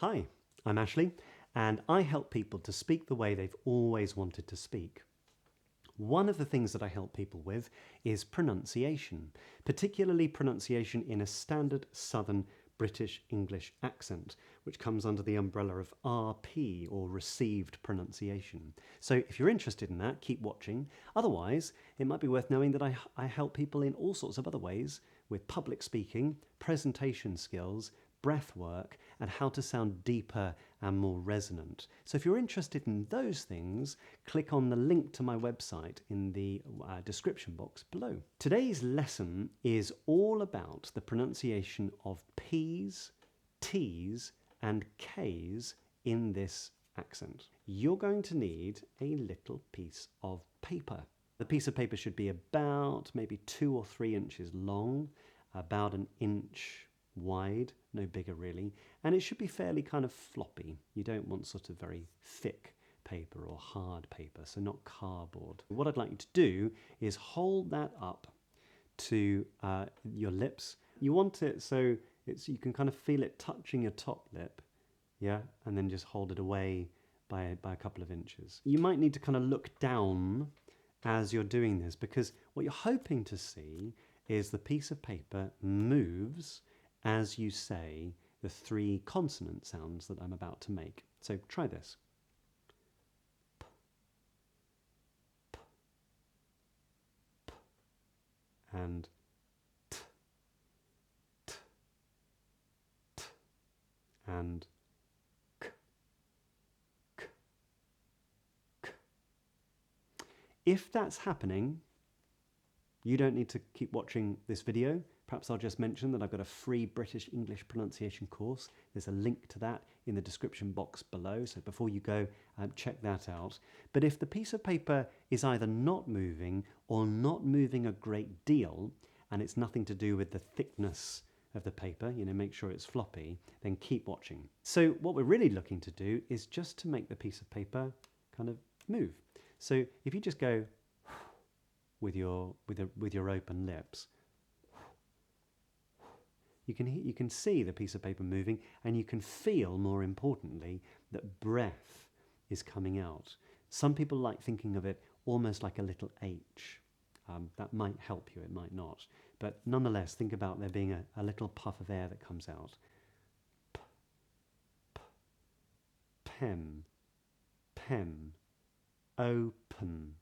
Hi, I'm Ashley, and I help people to speak the way they've always wanted to speak. One of the things that I help people with is pronunciation, particularly pronunciation in a standard Southern British English accent, which comes under the umbrella of RP, or received pronunciation. So if you're interested in that, keep watching. Otherwise, it might be worth knowing that I help people in all sorts of other ways with public speaking, presentation skills, breath work, and how to sound deeper and more resonant. So if you're interested in those things, click on the link to my website in the description box below. Today's lesson is all about the pronunciation of P's, T's, and K's in this accent. You're going to need a little piece of paper. The piece of paper should be about maybe 2 or 3 inches long, about 1 inch wide, no bigger really, and it should be fairly kind of floppy. You don't want sort of very thick paper or hard paper, so not cardboard. What I'd like you to do is hold that up to your lips. You want it so you can kind of feel it touching your top lip, yeah, and then just hold it away by a couple of inches. You might need to kind of look down as you're doing this, because what you're hoping to see is the piece of paper moves as you say the 3 consonant sounds that I'm about to make. So try this. P, p, p, and t, t, t, and k, k, k. If that's happening, you don't need to keep watching this video. Perhaps I'll just mention that I've got a free British English pronunciation course. There's a link to that in the description box below, so before you go, check that out. But if the piece of paper is either not moving or not moving a great deal, and it's nothing to do with the thickness of the paper, make sure it's floppy, then keep watching. So what we're really looking to do is just to make the piece of paper kind of move. So if you just go with your open lips, you can see the piece of paper moving, and you can feel, more importantly, that breath is coming out. Some people like thinking of it almost like a little H. That might help you, it might not. But nonetheless, think about there being a little puff of air that comes out. P, p, pen, pen, open,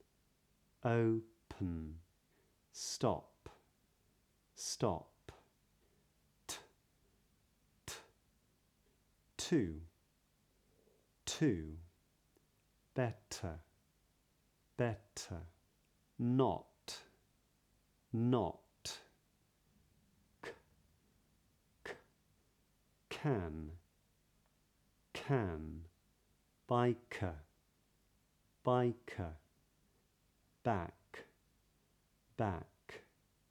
open, stop, stop, t, t, two, two, better, better, not, not, k, k, can, biker, biker, back, back.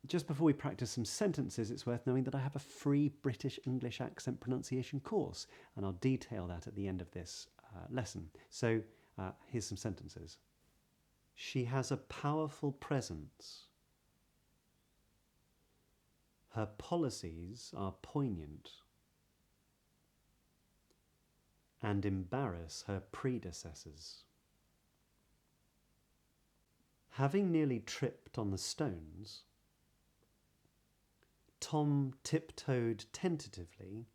Just before we practice some sentences, it's worth knowing that I have a free British English accent pronunciation course, and I'll detail that at the end of this lesson. So here's some sentences. She has a powerful presence. Her policies are poignant and embarrass her predecessors. Having nearly tripped on the stones, Tom tiptoed tentatively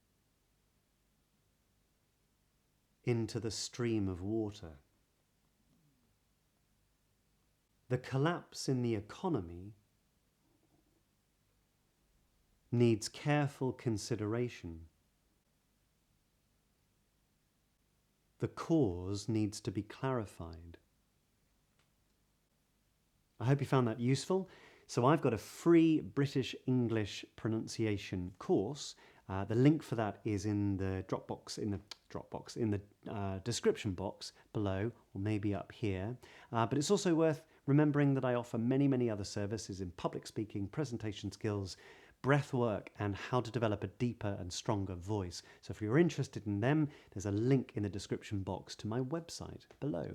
into the stream of water. The collapse in the economy needs careful consideration. The cause needs to be clarified. I hope you found that useful. So I've got a free British English pronunciation course. The link for that is in the in the description box below, or maybe up here. But it's also worth remembering that I offer many other services in public speaking, presentation skills, breath work, and how to develop a deeper and stronger voice. So if you're interested in them, there's a link in the description box to my website below.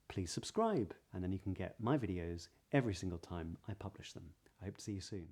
Please subscribe, and then you can get my videos every single time I publish them. I hope to see you soon.